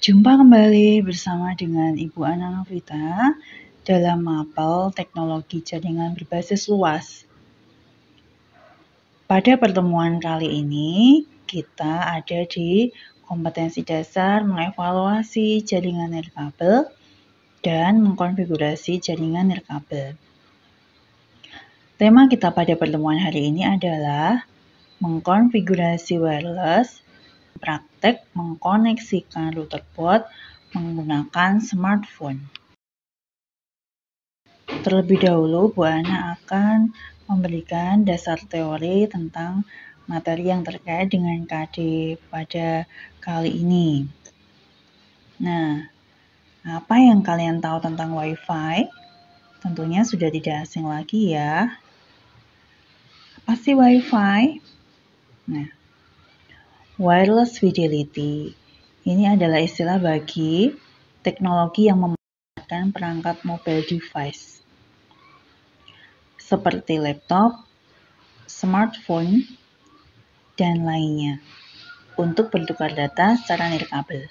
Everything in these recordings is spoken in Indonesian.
Jumpa kembali bersama dengan Ibu Ana Novita dalam mapel teknologi jaringan berbasis luas. Pada pertemuan kali ini, kita ada di kompetensi dasar mengevaluasi jaringan nirkabel dan mengkonfigurasi jaringan nirkabel. Tema kita pada pertemuan hari ini adalah mengkonfigurasi wireless, praktek mengkoneksikan router board menggunakan smartphone. Terlebih dahulu, Bu Ana akan memberikan dasar teori tentang materi yang terkait dengan KD pada kali ini. Nah, apa yang kalian tahu tentang Wi-Fi? Tentunya sudah tidak asing lagi ya. Apa sih Wi-Fi? Nah, wireless fidelity ini adalah istilah bagi teknologi yang memanfaatkan perangkat mobile device seperti laptop, smartphone, dan lainnya untuk bertukar data secara nirkabel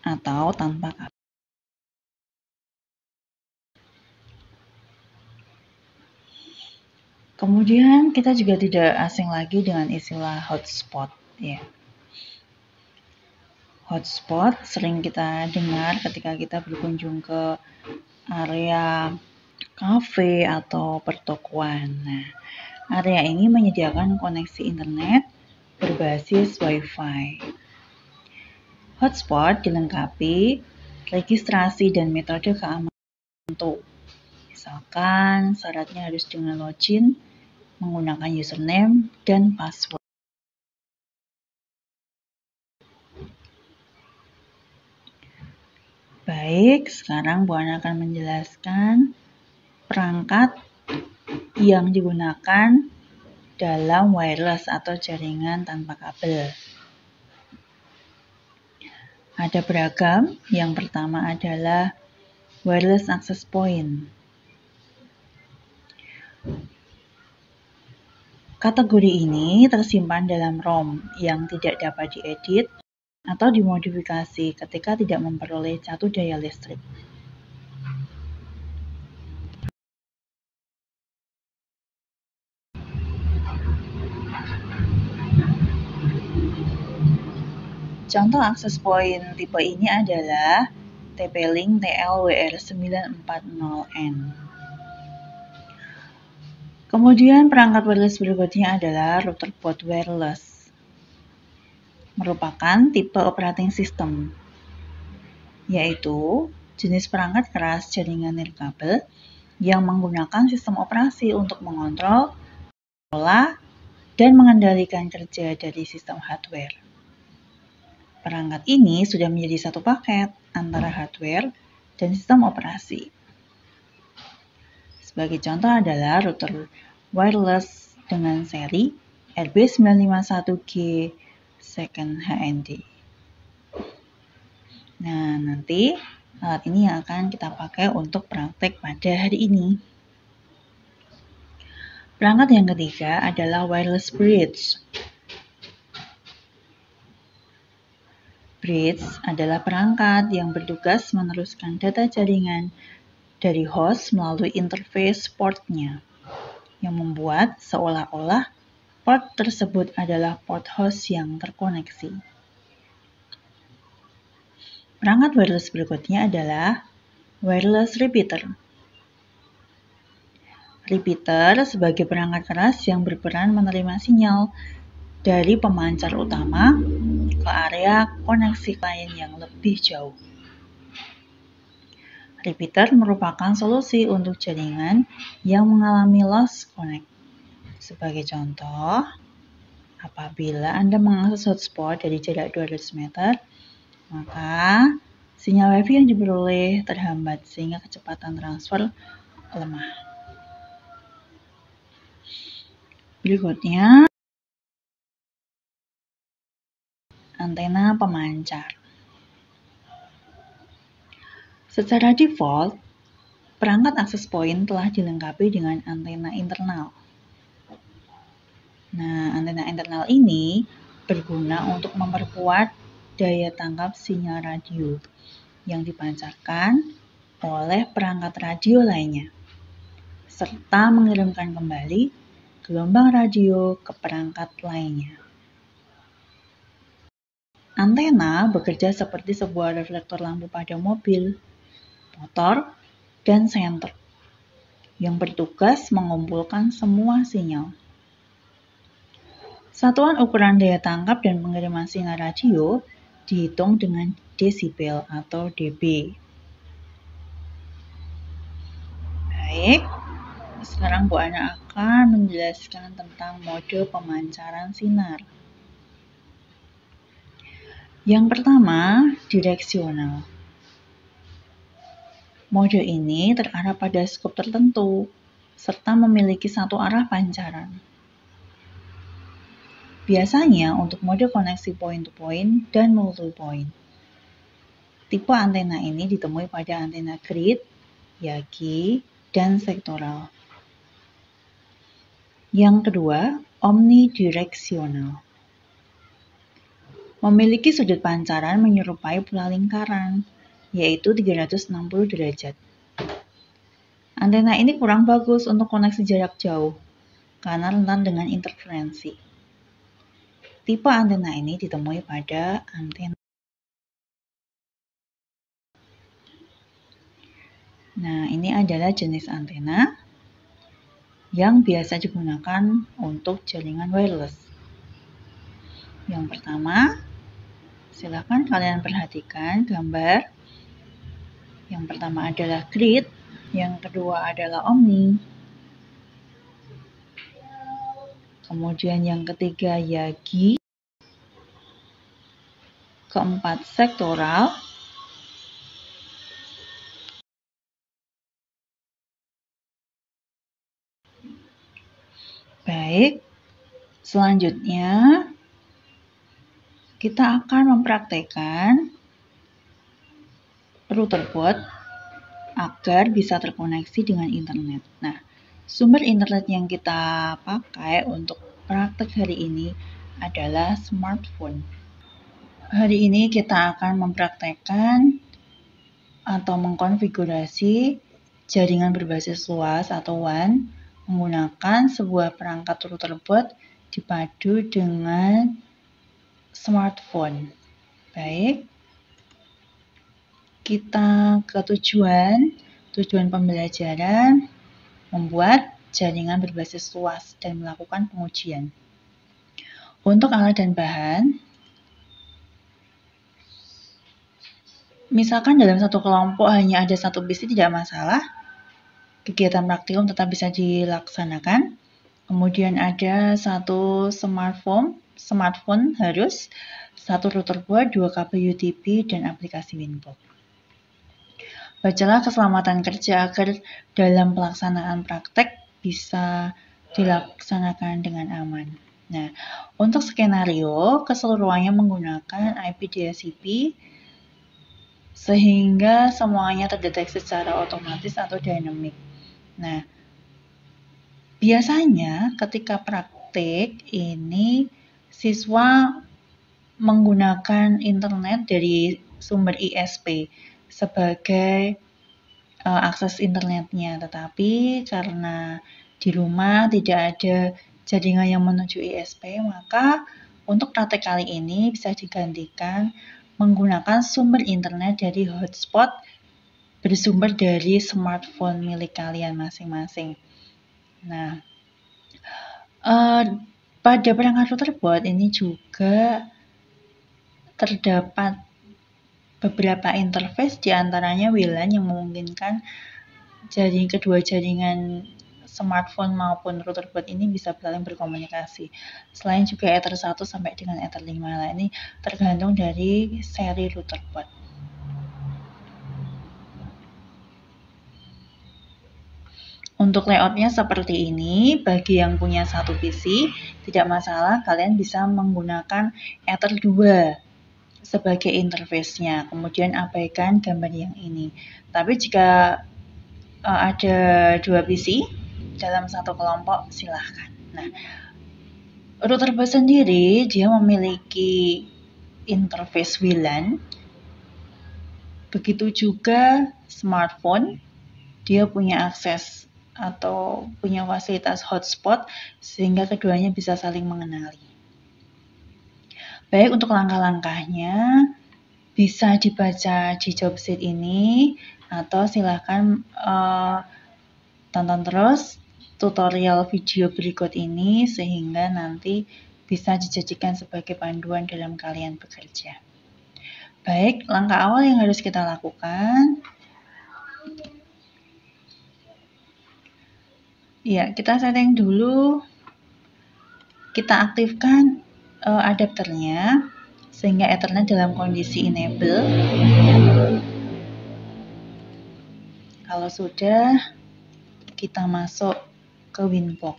atau tanpa kabel. Kemudian kita juga tidak asing lagi dengan istilah hotspot ya. Hotspot sering kita dengar ketika kita berkunjung ke area kafe atau pertokoan. Nah, area ini menyediakan koneksi internet berbasis Wi-Fi. Hotspot dilengkapi registrasi dan metode keamanan tertentu. Misalkan syaratnya harus dengan login menggunakan username dan password. Baik, sekarang Bu Ana akan menjelaskan perangkat yang digunakan dalam wireless atau jaringan tanpa kabel. Ada beragam. Yang pertama adalah wireless access point. Kategori ini tersimpan dalam ROM yang tidak dapat diedit atau dimodifikasi ketika tidak memperoleh catu daya listrik. Contoh akses point tipe ini adalah TP-Link TLWR940N. Kemudian perangkat wireless berikutnya adalah router board wireless. Merupakan tipe operating system, yaitu jenis perangkat keras jaringan nirkabel yang menggunakan sistem operasi untuk mengontrol, mengelola, dan mengendalikan kerja dari sistem hardware. Perangkat ini sudah menjadi satu paket antara hardware dan sistem operasi. Sebagai contoh adalah router wireless dengan seri RB951G second HND. Nah, nanti alat ini yang akan kita pakai untuk praktek pada hari ini. Perangkat yang ketiga adalah wireless bridge. Bridge adalah perangkat yang bertugas meneruskan data jaringan dari host melalui interface portnya, yang membuat seolah-olah port tersebut adalah port host yang terkoneksi. Perangkat wireless berikutnya adalah wireless repeater. Repeater sebagai perangkat keras yang berperan menerima sinyal dari pemancar utama ke area koneksi klien yang lebih jauh. Repeater merupakan solusi untuk jaringan yang mengalami loss connect. Sebagai contoh, apabila Anda mengakses hotspot dari jarak 200 meter, maka sinyal Wi-Fi yang diperoleh terhambat sehingga kecepatan transfer lemah. Berikutnya, antena pemancar. Secara default, perangkat access point telah dilengkapi dengan antena internal. Nah, antena internal ini berguna untuk memperkuat daya tangkap sinyal radio yang dipancarkan oleh perangkat radio lainnya, serta mengirimkan kembali gelombang radio ke perangkat lainnya. Antena bekerja seperti sebuah reflektor lampu pada mobil, motor, dan senter yang bertugas mengumpulkan semua sinyal. Satuan ukuran daya tangkap dan pengiriman sinyal radio dihitung dengan desibel atau dB. Baik, sekarang Bu Ana akan menjelaskan tentang mode pemancaran sinar. Yang pertama, direksional. Mode ini terarah pada skop tertentu, serta memiliki satu arah pancaran. Biasanya untuk mode koneksi point-to-point dan multi-point. Tipe antena ini ditemui pada antena grid, Yagi, dan sektoral. Yang kedua, omnidireksional. Memiliki sudut pancaran menyerupai pola lingkaran, yaitu 360 derajat. Antena ini kurang bagus untuk koneksi jarak jauh, karena rentan dengan interferensi. Tipe antena ini ditemui pada antena. Nah, ini adalah jenis antena yang biasa digunakan untuk jaringan wireless. Yang pertama, silakan kalian perhatikan gambar. Yang pertama adalah grid, yang kedua adalah omni. Kemudian yang ketiga Yagi. Keempat sektoral. Baik, selanjutnya kita akan mempraktekkan router board agar bisa terkoneksi dengan internet. Nah, sumber internet yang kita pakai untuk praktek hari ini adalah smartphone. Hari ini kita akan mempraktekkan atau mengkonfigurasi jaringan berbasis luas atau WAN menggunakan sebuah perangkat router board dipadu dengan smartphone. Baik, kita ke tujuan pembelajaran membuat jaringan berbasis luas dan melakukan pengujian. Untuk alat dan bahan, misalkan dalam satu kelompok hanya ada satu PC tidak masalah, kegiatan praktikum tetap bisa dilaksanakan. Kemudian ada satu smartphone harus, satu router board, 2 kabel UTP, dan aplikasi Winbox. Bacalah keselamatan kerja agar dalam pelaksanaan praktek bisa dilaksanakan dengan aman. Nah, untuk skenario, keseluruhannya menggunakan IP DHCP sehingga semuanya terdeteksi secara otomatis atau dinamik. Nah, biasanya ketika praktik ini siswa menggunakan internet dari sumber ISP sebagai akses internetnya, tetapi karena di rumah tidak ada jaringan yang menuju ISP, maka untuk praktek kali ini bisa digantikan menggunakan sumber internet dari hotspot bersumber dari smartphone milik kalian masing-masing. Nah, pada perangkat router board ini juga terdapat beberapa interface, diantaranya WLAN yang memungkinkan kedua jaringan smartphone maupun router board ini bisa saling berkomunikasi. Selain juga Ether 1 sampai dengan Ether 5. Nah, ini tergantung dari seri router board. Untuk layoutnya seperti ini, bagi yang punya satu PC, tidak masalah, kalian bisa menggunakan Ether 2 sebagai interface-nya, kemudian abaikan gambar yang ini. Tapi jika ada 2 PC dalam satu kelompok, silahkan. Nah, router board sendiri dia memiliki interface WLAN. Begitu juga smartphone, dia punya akses atau punya fasilitas hotspot sehingga keduanya bisa saling mengenali. Baik, untuk langkah-langkahnya bisa dibaca di job sheet ini atau silahkan tonton terus tutorial video berikut ini sehingga nanti bisa dijadikan sebagai panduan dalam kalian bekerja. Baik, langkah awal yang harus kita lakukan, ya kita setting dulu, kita aktifkan adapternya sehingga Ethernet dalam kondisi enable. Kalau sudah, kita masuk ke Winbox.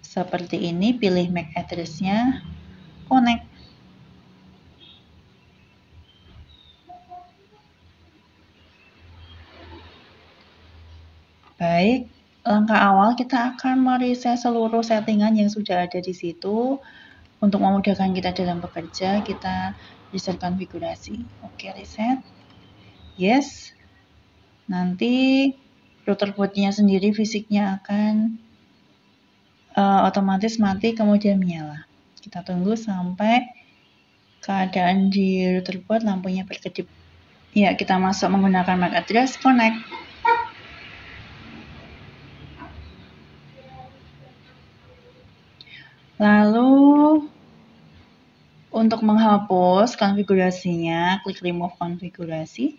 Seperti ini, pilih MAC address-nya, connect. Baik, langkah awal kita akan mereset seluruh settingan yang sudah ada di situ. Untuk memudahkan kita dalam bekerja, kita reset konfigurasi. Oke, reset. Yes. Nanti router bootnya sendiri fisiknya akan otomatis mati kemudian menyala. Kita tunggu sampai keadaan di router boot lampunya berkedip. Ya, kita masuk menggunakan MAC address, connect. Lalu untuk menghapus konfigurasinya, klik remove konfigurasi.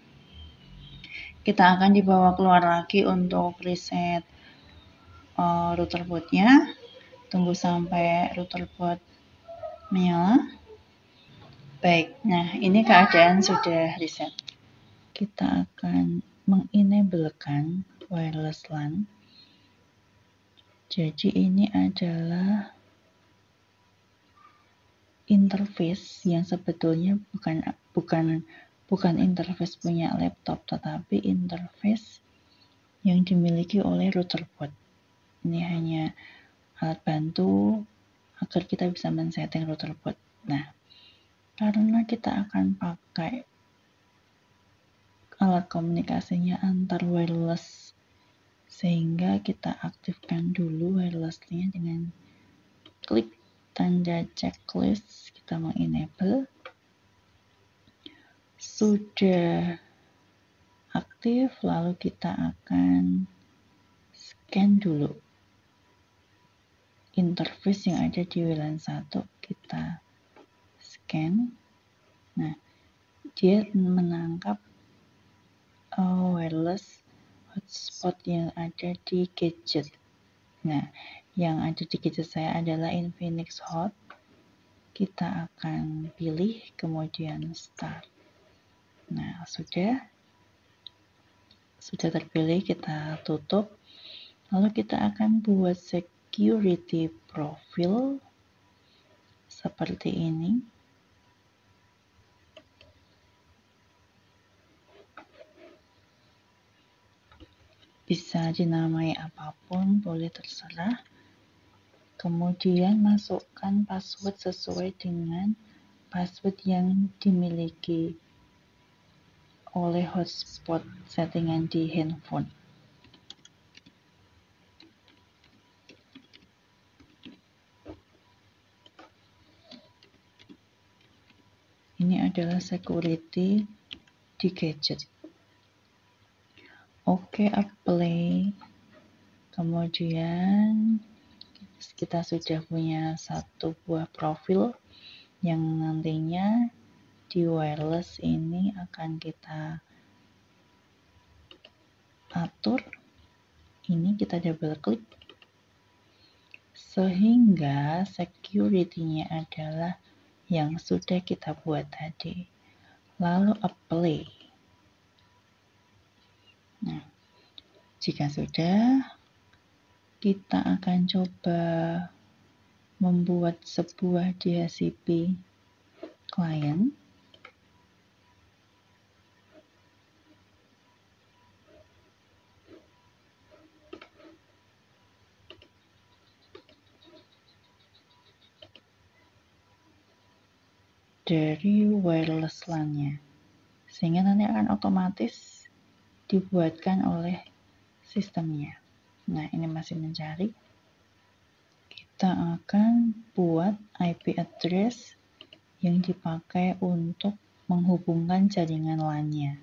Kita akan dibawa keluar lagi untuk reset router bootnya. Tunggu sampai router boot menyala. Baik, nah ini keadaan sudah reset. Kita akan mengenablekan wireless LAN. Jadi ini adalah interface yang sebetulnya bukan interface punya laptop, tetapi interface yang dimiliki oleh router boot. Ini hanya alat bantu agar kita bisa men-setting router boot. Nah, karena kita akan pakai alat komunikasinya antar wireless, sehingga kita aktifkan dulu wirelessnya dengan klik tanda checklist, kita mengenable. Sudah aktif, lalu kita akan scan dulu interface yang ada di WLAN 1, kita scan. Nah, dia menangkap wireless hotspot yang ada di gadget. Nah, yang ada di gadget saya adalah Infinix Hot. Kita akan pilih, kemudian start. Nah, sudah terpilih, kita tutup. Lalu kita akan buat security profile seperti ini. Bisa dinamai apapun, boleh terserah. Kemudian masukkan password sesuai dengan password yang dimiliki oleh hotspot settingan di handphone. Ini adalah security di gadget. Oke, apply. Kemudian kita sudah punya satu buah profil yang nantinya di wireless ini akan kita atur. Ini kita double klik sehingga security-nya adalah yang sudah kita buat tadi. Lalu apply. Nah, jika sudah, kita akan coba membuat sebuah DHCP client. dari wireless LAN-nya, sehingga nanti akan otomatis dibuatkan oleh sistemnya. Nah, ini masih mencari. Kita akan buat IP address yang dipakai untuk menghubungkan jaringan LAN-nya.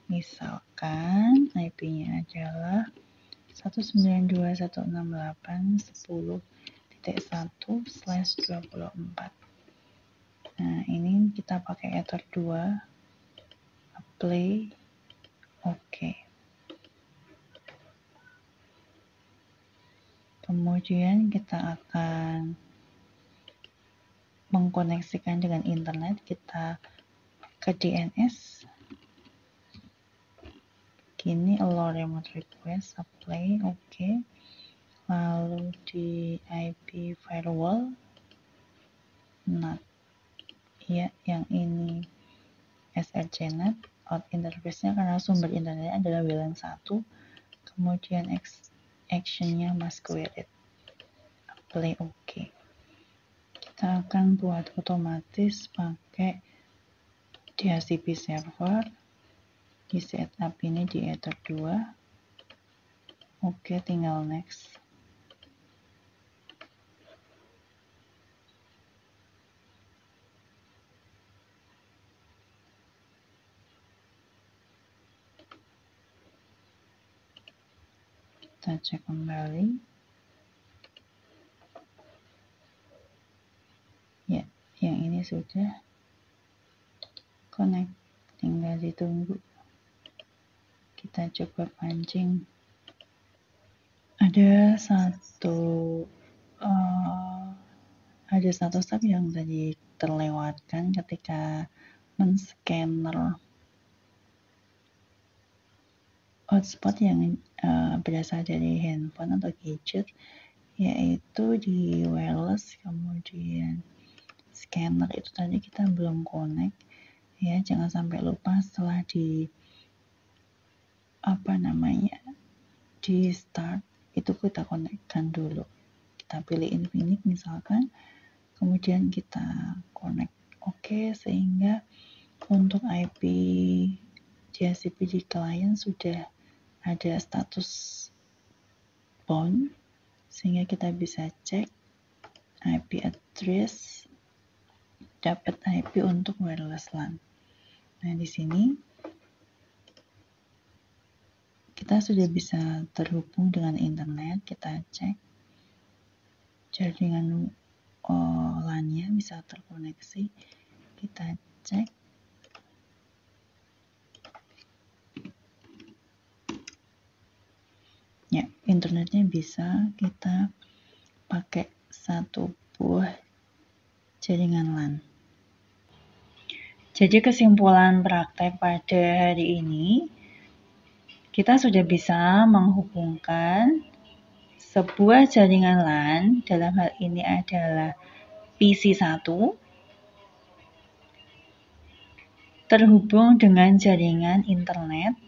Misalkan IP-nya adalah 192.168.10.1/24. Nah, ini kita pakai Ether 2, apply, oke. Kemudian kita akan mengkoneksikan dengan internet, kita ke DNS. Gini, allow remote request, apply, oke. Lalu di IP firewall, NAT, ya, yang ini SRCnet, out interface-nya karena sumber internetnya adalah WLAN 1, kemudian action-nya masquerade, apply, oke. Kita akan buat otomatis pakai DHCP server, di setup ini di Ether 2. Oke, tinggal next. Kita cek kembali. Ya, yang ini sudah connect, tinggal ditunggu. Kita coba pancing. Ada satu step yang tadi terlewatkan ketika men-scanner hotspot yang berasal dari handphone atau gadget, yaitu di wireless, kemudian scanner itu tadi kita belum connect, ya, jangan sampai lupa setelah di start itu kita connect-kan dulu. Kita pilih Infinix misalkan, kemudian kita connect, oke, sehingga untuk IP DHCP di client sudah ada status bound, sehingga kita bisa cek IP address, dapat IP untuk wireless LAN. Nah, di sini kita sudah bisa terhubung dengan internet. Kita cek jaringan LAN-nya bisa terkoneksi. Kita cek. Ya, internetnya bisa kita pakai satu buah jaringan LAN. Jadi kesimpulan praktek pada hari ini, kita sudah bisa menghubungkan sebuah jaringan LAN, dalam hal ini adalah PC1, terhubung dengan jaringan internet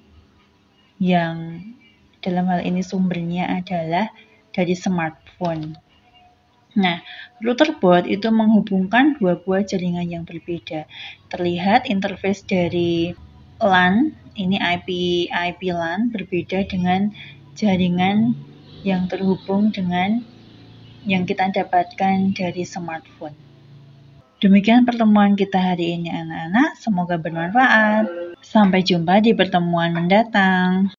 yang dalam hal ini sumbernya adalah dari smartphone. Nah, router board itu menghubungkan dua buah jaringan yang berbeda. Terlihat interface dari LAN, ini IP LAN berbeda dengan jaringan yang terhubung dengan yang kita dapatkan dari smartphone. Demikian pertemuan kita hari ini anak-anak, semoga bermanfaat. Sampai jumpa di pertemuan mendatang.